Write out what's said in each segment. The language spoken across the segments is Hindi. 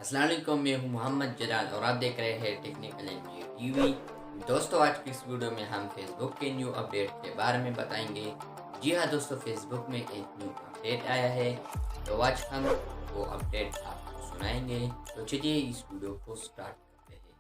अस्सलाम वालेकुम, मैं हूं मोहम्मद जलाल और आप देख रहे हैं टेक्निकल एनजी टीवी। दोस्तों, आज की इस वीडियो में हम फेसबुक के न्यू अपडेट के बारे में बताएंगे। जी हाँ दोस्तों, फेसबुक में एक न्यू अपडेट आया है, तो आज हम वो अपडेट आपको सुनाएंगे। तो चलिए इस वीडियो को स्टार्ट करते हैं।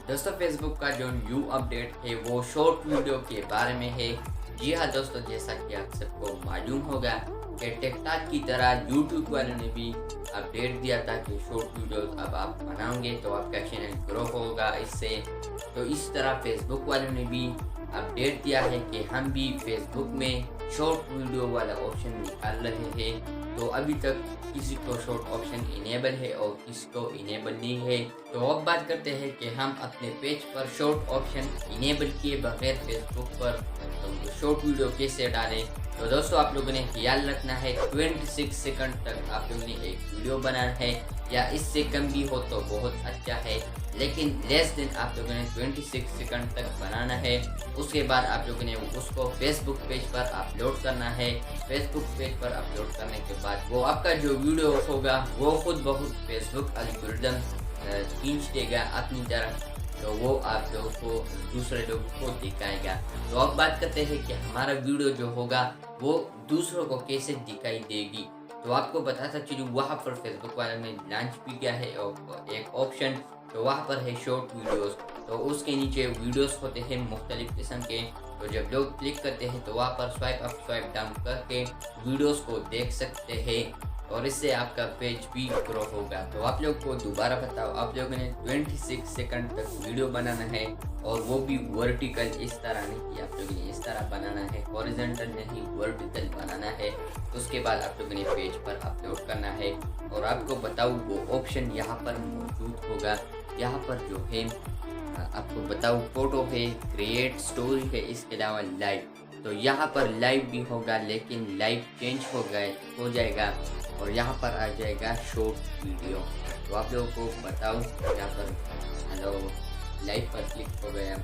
दोस्तों, फेसबुक का जो न्यू अपडेट है वो शॉर्ट वीडियो के बारे में है। जी हाँ दोस्तों, जैसा कि आप सबको मालूम होगा कि टिकटॉक की तरह यूट्यूब वालों ने भी अपडेट दिया था कि शॉर्ट वीडियो अब आप बनाओगे तो आपका चैनल ग्रो होगा इससे। तो इस तरह फेसबुक वालों ने भी अपडेट दिया है कि हम भी फेसबुक में शॉर्ट वीडियो वाला ऑप्शन निकाल रहे हैं। तो अभी तक किसी को शॉर्ट ऑप्शन इनेबल है और किसी को इनेबल नहीं है। तो अब बात करते हैं कि हम अपने पेज पर शॉर्ट ऑप्शन इनेबल किए बगैर फेसबुक पर शॉर्ट वीडियो कैसे डालें। तो दोस्तों, आप लोगों ने ख्याल रखना है 26 सेकंड तक आप लोगों ने एक वीडियो बनाना है, या इससे कम भी हो तो बहुत अच्छा है, लेकिन लेस देन आप लोगों ने 26 सेकंड तक बनाना है। उसके बाद आप लोगों ने उसको फेसबुक पेज पर अपलोड करना है। फेसबुक पेज पर अपलोड करने के बाद वो आपका जो वीडियो होगा वो खुद ब खुद फेसबुक एल्गोरिदम खींच देगा अपनी तरफ, तो वो आप लोगों को दूसरे लोगों को दिखाएगा। तो अब बात करते हैं कि हमारा वीडियो जो होगा वो दूसरों को कैसे दिखाई देगी। तो आपको बताता चलूँ, वहाँ पर फेसबुक वालों ने लॉन्च भी किया है एक ऑप्शन, तो वहाँ पर है शॉर्ट वीडियोस। तो उसके नीचे वीडियोस होते हैं मुख्तलिफ किस्म के। तो जब लोग क्लिक करते हैं तो वहाँ पर स्वाइप अप स्वाइप डाउन करके वीडियोस को देख सकते हैं, और इससे आपका पेज भी ग्रो होगा। तो आप लोग को दोबारा बताओ, आप लोगों ने 26 सेकंड तक वीडियो बनाना है, और वो भी वर्टिकल, इस तरह नहीं कि आप लोगों ने इस तरह बनाना है, हॉरिजॉन्टल नहीं वर्टिकल बनाना है। उसके बाद आप लोगों ने पेज पर अपलोड करना है। और आपको बताऊँ, वो ऑप्शन यहाँ पर मौजूद होगा। यहाँ पर जो है आपको बताऊँ, फोटो है, क्रिएट स्टोरी है, इसके अलावा लाइव। तो यहाँ पर लाइव भी होगा, लेकिन लाइव चेंज हो जाएगा और यहाँ पर आ जाएगा शॉर्ट वीडियो। तो आप लोगों को बताऊँ, यहाँ पर हेलो लाइव पर क्लिक हो गया,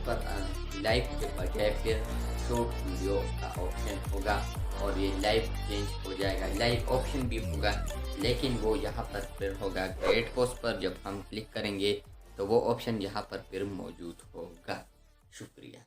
पर लाइव के बजाय फिर शॉर्ट वीडियो का ऑप्शन होगा, और ये लाइव चेंज हो जाएगा। लाइव ऑप्शन भी होगा, लेकिन वो यहाँ पर फिर होगा क्रिएट पोस्ट पर। जब हम क्लिक करेंगे तो वो ऑप्शन यहाँ पर फिर मौजूद होगा। शुक्रिया।